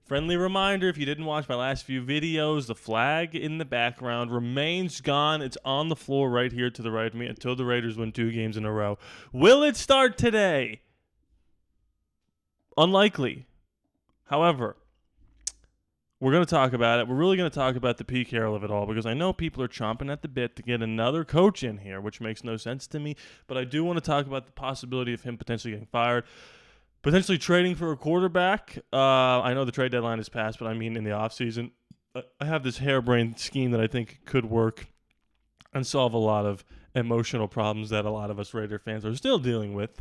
Friendly reminder, if you didn't watch my last few videos, the flag in the background remains gone. It's on the floor right here to the right of me until the Raiders win 2 games in a row. Will it start today? Unlikely. However, we're going to talk about it. We're really going to talk about the Pete Carroll of it all because I know people are chomping at the bit to get another coach in here, which makes no sense to me. But I do want to talk about the possibility of him potentially getting fired. Potentially trading for a quarterback. I know the trade deadline is passed, but I mean in the offseason. I have this harebrained scheme that I think could work and solve a lot of emotional problems that a lot of us Raider fans are still dealing with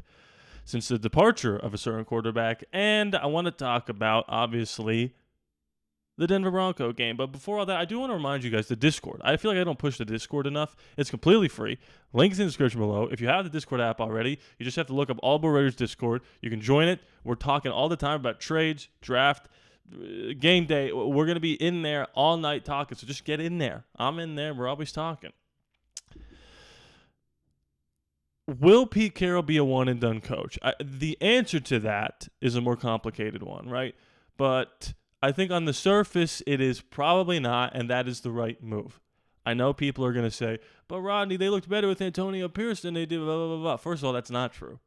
since the departure of a certain quarterback. And I want to talk about, obviously, the Denver Bronco game. But before all that, I do want to remind you guys the Discord. I feel like I don't push the Discord enough. It's completely free. Link's in the description below. If you have the Discord app already, you just have to look up ALLaBorde Raiders Discord. You can join it. We're talking all the time about trades, draft, game day. We're going to be in there all night talking, so just get in there. I'm in there. We're always talking. Will Pete Carroll be a one-and-done coach? The answer to that is a more complicated one, right? But I think on the surface, it is probably not, and that is the right move. I know people are going to say, but Rodney, they looked better with Antonio Pierce than they did, blah, blah, blah, blah. First of all, that's not true.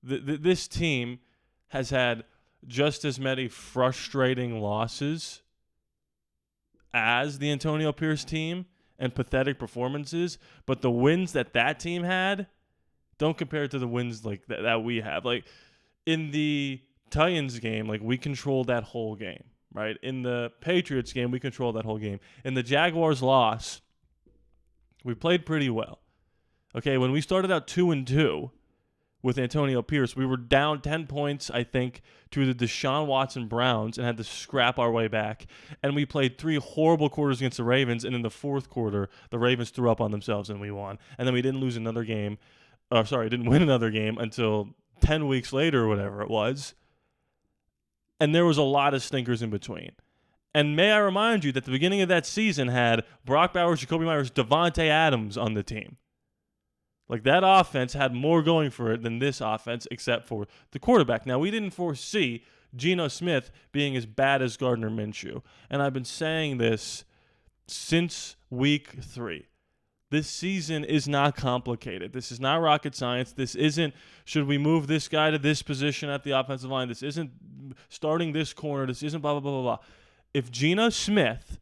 This team has had just as many frustrating losses as the Antonio Pierce team and pathetic performances, but the wins that team had don't compare to the wins like that we have. Like, in the Titans game, like, we controlled that whole game, right? In the Patriots game, we controlled that whole game. In the Jaguars loss, we played pretty well. Okay, when we started out 2-2 with Antonio Pierce, we were down 10 points, I think, to the Deshaun Watson Browns and had to scrap our way back. And we played 3 horrible quarters against the Ravens, and in the fourth quarter, the Ravens threw up on themselves and we won. And then we didn't lose another game. Didn't win another game until 10 weeks later or whatever it was. And there was a lot of stinkers in between. And may I remind you that the beginning of that season had Brock Bowers, Jacoby Myers, Devontae Adams on the team. Like, that offense had more going for it than this offense except for the quarterback. Now, we didn't foresee Geno Smith being as bad as Gardner Minshew. And I've been saying this since week 3. This season is not complicated. This is not rocket science. This isn't, should we move this guy to this position at the offensive line? This isn't starting this corner. This isn't blah, blah, blah, blah, blah. If Geno Smith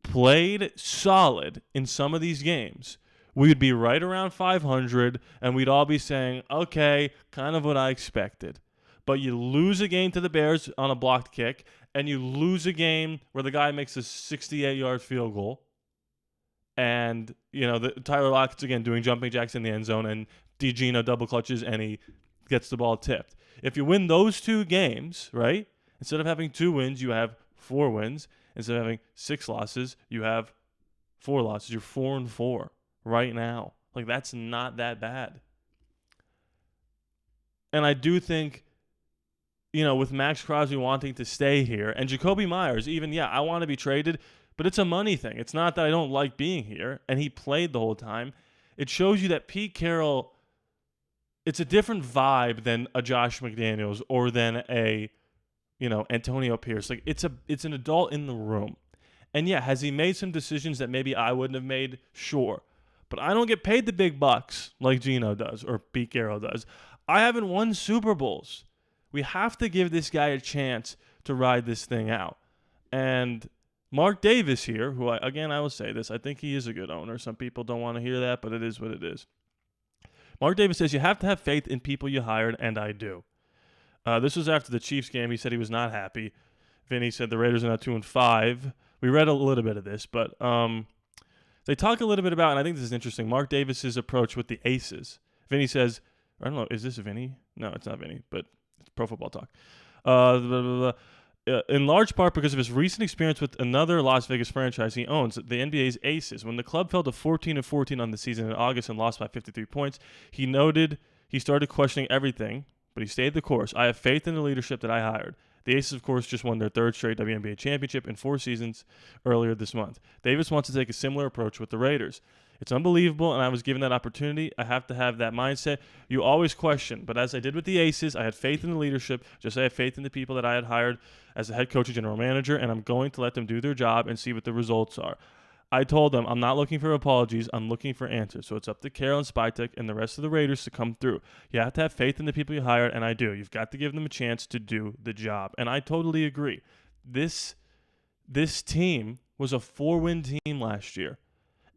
played solid in some of these games, we would be right around 500, and we'd all be saying, okay, kind of what I expected. But you lose a game to the Bears on a blocked kick, and you lose a game where the guy makes a 68-yard field goal. And, Tyler Lockett's, again, doing jumping jacks in the end zone, and DeGeno double clutches, and he gets the ball tipped. If you win those 2 games, right, instead of having 2 wins, you have 4 wins. Instead of having 6 losses, you have 4 losses. You're 4-4 right now. Like, that's not that bad. And I do think, with Max Crosby wanting to stay here, and Jacoby Myers, even, I want to be traded, but it's a money thing. It's not that I don't like being here, and he played the whole time. It shows you that Pete Carroll, it's a different vibe than a Josh McDaniels or than a, Antonio Pierce. Like, it's an adult in the room. And has he made some decisions that maybe I wouldn't have made? Sure. But I don't get paid the big bucks like Geno does or Pete Carroll does. I haven't won Super Bowls. We have to give this guy a chance to ride this thing out. And Mark Davis here, who, I will say this, I think he is a good owner. Some people don't want to hear that, but it is what it is. Mark Davis says you have to have faith in people you hired, and I do. This was after the Chiefs game. He said he was not happy. Vinny said the Raiders are now 2-5. We read a little bit of this, but they talk a little bit about, and I think this is interesting, Mark Davis's approach with the aces. Vinny says, I don't know, is this Vinny? No, it's not Vinny, but it's Pro Football Talk. In large part because of his recent experience with another Las Vegas franchise he owns, the NBA's Aces. When the club fell to 14-14 on the season in August and lost by 53 points, he noted he started questioning everything, but he stayed the course. I have faith in the leadership that I hired. The Aces, of course, just won their 3rd straight WNBA championship in 4 seasons earlier this month. Davis wants to take a similar approach with the Raiders. It's unbelievable, and I was given that opportunity. I have to have that mindset. You always question, but as I did with the Aces, I had faith in the leadership, just as I have faith in the people that I had hired as the head coach and general manager, and I'm going to let them do their job and see what the results are. I told them I'm not looking for apologies. I'm looking for answers. So it's up to Carroll and Spytek and the rest of the Raiders to come through. You have to have faith in the people you hired, and I do. You've got to give them a chance to do the job, and I totally agree. This team was a 4-win team last year.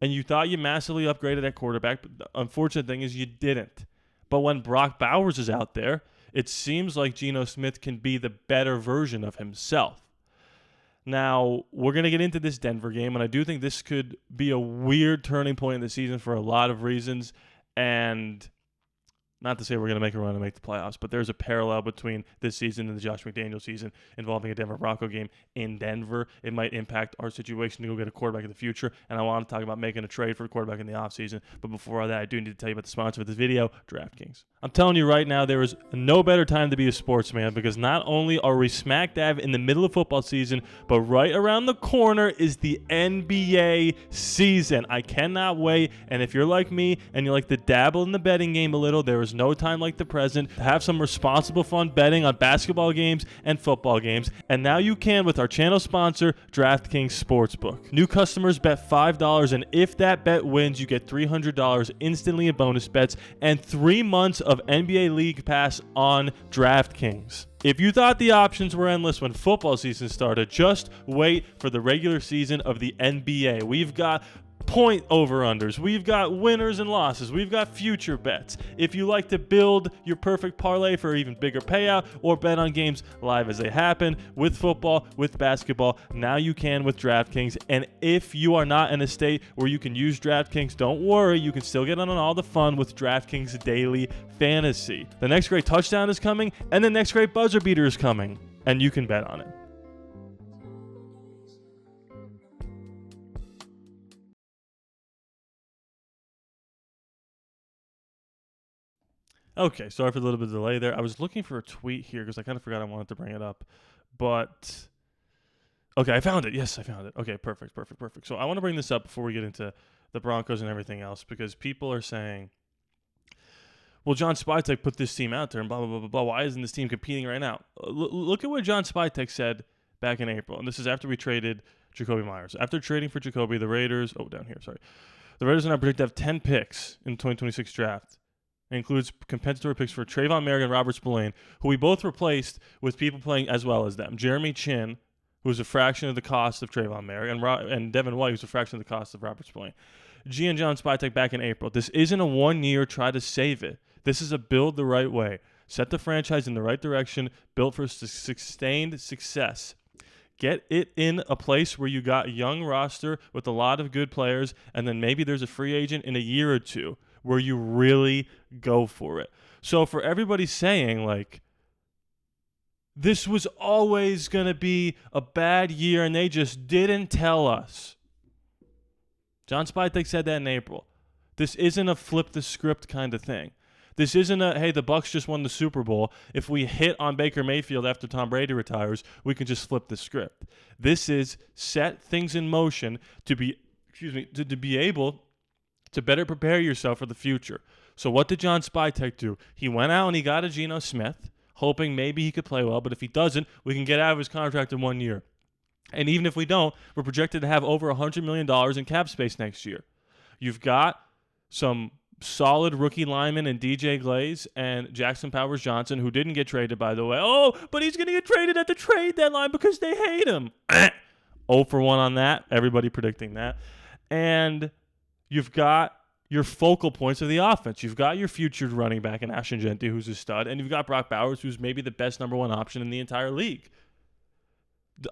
And you thought you massively upgraded at quarterback, but the unfortunate thing is you didn't. But when Brock Bowers is out there, it seems like Geno Smith can be the better version of himself. Now, we're going to get into this Denver game, and I do think this could be a weird turning point in the season for a lot of reasons. And not to say we're going to make a run and make the playoffs, but there's a parallel between this season and the Josh McDaniels season involving a Denver Bronco game in Denver. It might impact our situation to go get a quarterback in the future, and I want to talk about making a trade for a quarterback in the offseason. But before all that, I do need to tell you about the sponsor of this video, DraftKings. I'm telling you right now, there is no better time to be a sportsman because not only are we smack dab in the middle of football season, but right around the corner is the NBA season. I cannot wait, and if you're like me and you like to dabble in the betting game a little, there is no time like the present to have some responsible fun betting on basketball games and football games, and now you can with our channel sponsor, DraftKings Sportsbook. New customers bet $5, and if that bet wins, you get $300 instantly in bonus bets and 3 months of NBA League Pass on DraftKings. If you thought the options were endless when football season started, just wait for the regular season of the NBA. We've got point over-unders. We've got winners and losses. We've got future bets. If you like to build your perfect parlay for even bigger payout or bet on games live as they happen with football, with basketball, now you can with DraftKings. And if you are not in a state where you can use DraftKings, don't worry. You can still get on all the fun with DraftKings Daily Fantasy. The next great touchdown is coming, and the next great buzzer beater is coming, and you can bet on it. Okay, sorry for a little bit of delay there. I was looking for a tweet here because I kind of forgot I wanted to bring it up. But, okay, I found it. Yes, I found it. Okay, perfect. So I want to bring this up before we get into the Broncos and everything else because people are saying, well, John Spytek put this team out there and blah, blah, blah, blah, blah. Why isn't this team competing right now? Look at what John Spytek said back in April. And this is after we traded Jacoby Myers. After trading for Jacoby, the Raiders, the Raiders are now projected to have 10 picks in the 2026 draft. It includes compensatory picks for Trayvon Merrick and Robert Spillane, who we both replaced with people playing as well as them. Jeremy Chin, who was a fraction of the cost of Trayvon Merrick, and Devin White, who's a fraction of the cost of Robert Spillane. G and John Spytek back in April. This isn't a 1 year try to save it. This is a build the right way. Set the franchise in the right direction, built for sustained success. Get it in a place where you got a young roster with a lot of good players, and then maybe there's a free agent in a year or two where you really go for it. So for everybody saying, like, this was always going to be a bad year and they just didn't tell us. John Spytek said that in April. This isn't a flip the script kind of thing. This isn't a, hey, the Bucs just won the Super Bowl. If we hit on Baker Mayfield after Tom Brady retires, we can just flip the script. This is set things in motion to be able to better prepare yourself for the future. So what did John Spytek do? He went out and he got a Geno Smith, hoping maybe he could play well, but if he doesn't, we can get out of his contract in 1 year. And even if we don't, we're projected to have over $100 million in cap space next year. You've got some solid rookie linemen in DJ Glaze and Jackson Powers-Johnson, who didn't get traded, by the way. Oh, but he's going to get traded at the trade deadline because they hate him. 0 for 1 on that. Everybody predicting that. And you've got your focal points of the offense. You've got your future running back in Ashton Jeanty, who's a stud, and you've got Brock Bowers, who's maybe the best number one option in the entire league.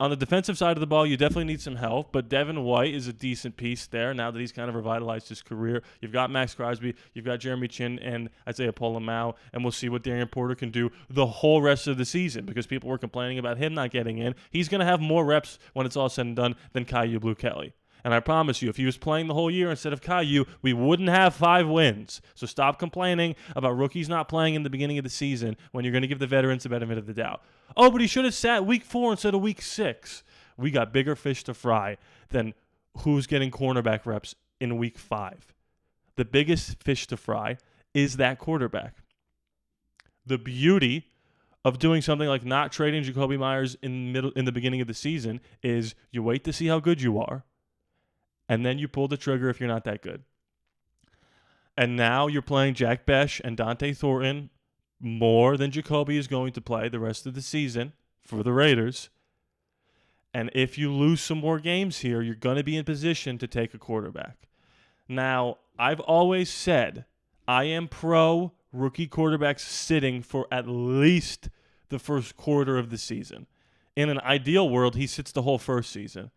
On the defensive side of the ball, you definitely need some help, but Devin White is a decent piece there now that he's kind of revitalized his career. You've got Max Crosby, you've got Jeremy Chin, and Isaiah Pola-Mao, and we'll see what Darian Porter can do the whole rest of the season because people were complaining about him not getting in. He's going to have more reps when it's all said and done than Caillou Blue Kelly. And I promise you, if he was playing the whole year instead of Caillou, we wouldn't have 5 wins. So stop complaining about rookies not playing in the beginning of the season when you're going to give the veterans the benefit of the doubt. Oh, but he should have sat week 4 instead of week 6. We got bigger fish to fry than who's getting cornerback reps in week 5. the biggest fish to fry is that quarterback. The beauty of doing something like not trading Jakobi Meyers in the beginning of the season is you wait to see how good you are, and then you pull the trigger if you're not that good. And now you're playing Jack Besh and Dante Thornton more than Jakobi is going to play the rest of the season for the Raiders. And if you lose some more games here, you're going to be in position to take a quarterback. Now, I've always said I am pro rookie quarterbacks sitting for at least the first quarter of the season. In an ideal world, he sits the whole first season.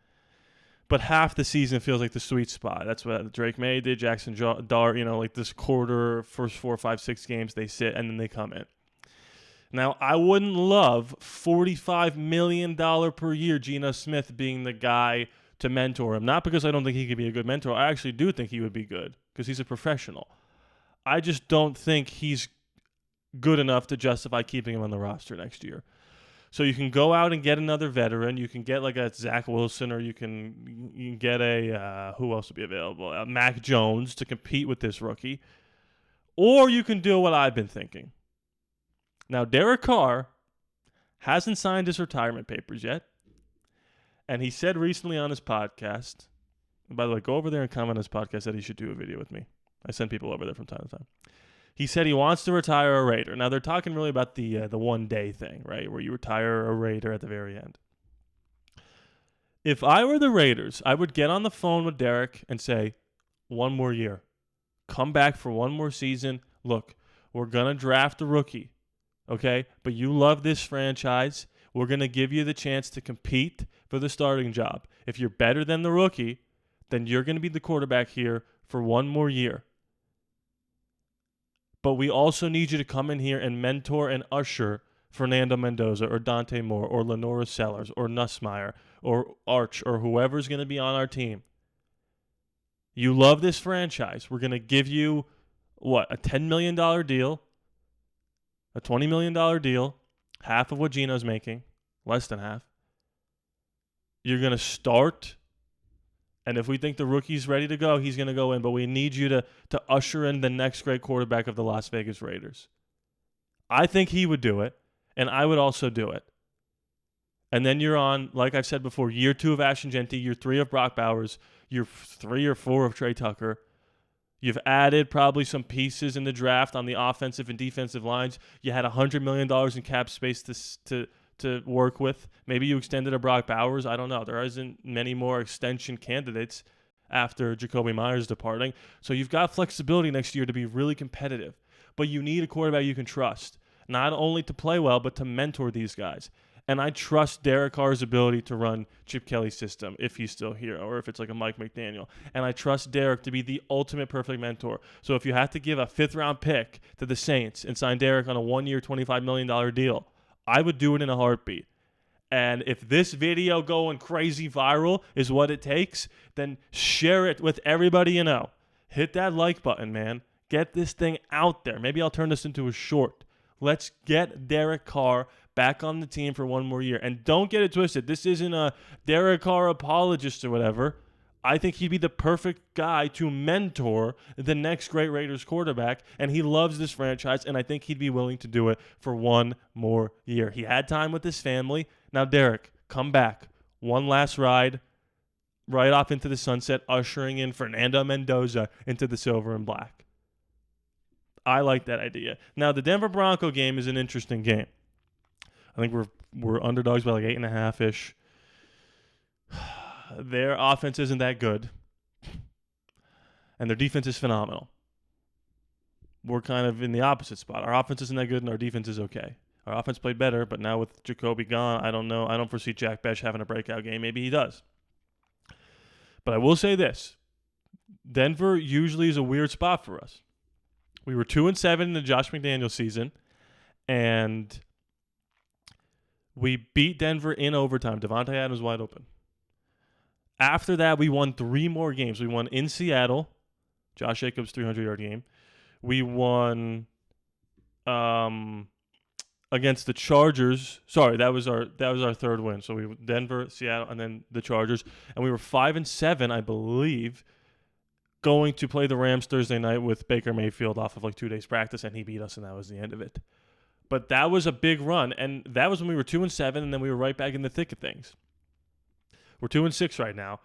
But half the season feels like the sweet spot. That's what Drake May did, Jackson Dart, like this quarter, first 4, 5, 6 games, they sit and then they come in. Now, I wouldn't love $45 million per year Geno Smith being the guy to mentor him. Not because I don't think he could be a good mentor. I actually do think he would be good because he's a professional. I just don't think he's good enough to justify keeping him on the roster next year. So you can go out and get another veteran. You can get like a Zach Wilson, or you can get a who else would be available? Mac Jones to compete with this rookie. Or you can do what I've been thinking. Now, Derek Carr hasn't signed his retirement papers yet. And he said recently on his podcast, and by the way, go over there and comment on his podcast that he should do a video with me. I send people over there from time to time. He said he wants to retire a Raider. Now, they're talking really about the one-day thing, right, where you retire a Raider at the very end. If I were the Raiders, I would get on the phone with Derek and say, one more year. Come back for one more season. Look, we're going to draft a rookie, okay? But you love this franchise. We're going to give you the chance to compete for the starting job. If you're better than the rookie, then you're going to be the quarterback here for one more year. But we also need you to come in here and mentor and usher Fernando Mendoza or Dante Moore or Lenora Sellers or Nussmeier or Arch or whoever's going to be on our team. You love this franchise. We're going to give you, a $10 million deal, a $20 million deal, half of what Geno's making, less than half. You're going to start. And if we think the rookie's ready to go, he's going to go in. But we need you to usher in the next great quarterback of the Las Vegas Raiders. I think he would do it, and I would also do it. And then you're on, like I've said before, year 2 of Ashton Genty, year 3 of Brock Bowers, year 3 or 4 of Trey Tucker. You've added probably some pieces in the draft on the offensive and defensive lines. You had $100 million in cap space to work with. Maybe you extended a Brock Bowers. I don't know. There isn't many more extension candidates after Jakobi Meyers departing. So you've got flexibility next year to be really competitive. But you need a quarterback you can trust, not only to play well, but to mentor these guys. And I trust Derek Carr's ability to run Chip Kelly's system if he's still here, or if it's like a Mike McDaniel. And I trust Derek to be the ultimate perfect mentor. So if you have to give a 5th-round pick to the Saints and sign Derek on a 1-year, $25 million deal, I would do it in a heartbeat. And if this video going crazy viral is what it takes, then share it with everybody you know. Hit that like button, man. Get this thing out there. Maybe I'll turn this into a short. Let's get Derek Carr back on the team for one more year. And don't get it twisted. This isn't a Derek Carr apologist or whatever. I think he'd be the perfect guy to mentor the next great Raiders quarterback, and he loves this franchise, and I think he'd be willing to do it for one more year. He had time with his family. Now, Derek, come back. One last ride, right off into the sunset, ushering in Fernando Mendoza into the silver and black. I like that idea. Now, the Denver Bronco game is an interesting game. I think we're underdogs by like 8.5-ish. Their offense isn't that good, and their defense is phenomenal. We're kind of in the opposite spot. Our offense isn't that good, and our defense is okay. Our offense played better, but now with Jakobi gone, I don't know. I don't foresee Jack Besh having a breakout game. Maybe he does. But I will say this. Denver usually is a weird spot for us. We were 2-7 in the Josh McDaniels season, and we beat Denver in overtime. Devontae Adams wide open. After that, we won 3 more games. We won in Seattle, Josh Jacobs' 300-yard game. We won against the Chargers. Sorry, that was our 3rd win. So we Denver, Seattle, and then the Chargers, and we were 5-7, I believe, going to play the Rams Thursday night with Baker Mayfield off of like 2 days practice, and he beat us, and that was the end of it. But that was a big run, and that was when we were 2-7, and then we were right back in the thick of things. We're 2-6 right now.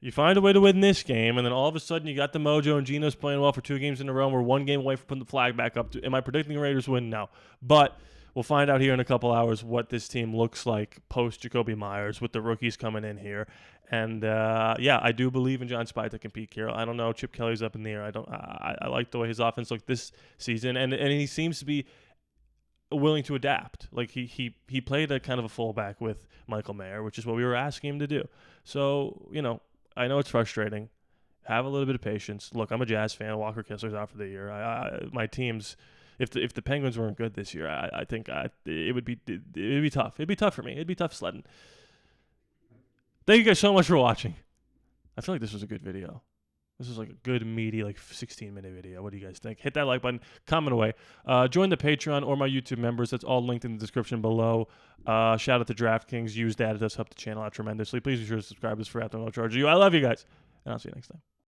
You find a way to win this game, and then all of a sudden you got the mojo, and Geno's playing well for 2 games in a row. And we're 1 game away from putting the flag back up. Am I predicting the Raiders win? No. But we'll find out here in a couple hours what this team looks like post Jacoby Myers with the rookies coming in here. And, I do believe in John Spytek and Pete Carroll. I don't know. Chip Kelly's up in the air. I like the way his offense looked this season, and he seems to be willing to adapt. Like he played a kind of a fullback with Michael Mayer, which is what we were asking him to do. So, I know it's frustrating. Have a little bit of patience. Look, I'm a Jazz fan. Walker Kessler's out for the year. My teams, if the Penguins weren't good this year, I think it would be tough. It'd be tough for me. It'd be tough sledding. Thank you guys so much for watching. I feel like this was a good video. This was like a good, meaty, 16-minute video. What do you guys think? Hit that like button. Comment away. Join the Patreon or my YouTube members. That's all linked in the description below. Shout out to DraftKings. Use that. It does help the channel out tremendously. Please be sure to subscribe. This for after no charge. I love you guys. And I'll see you next time.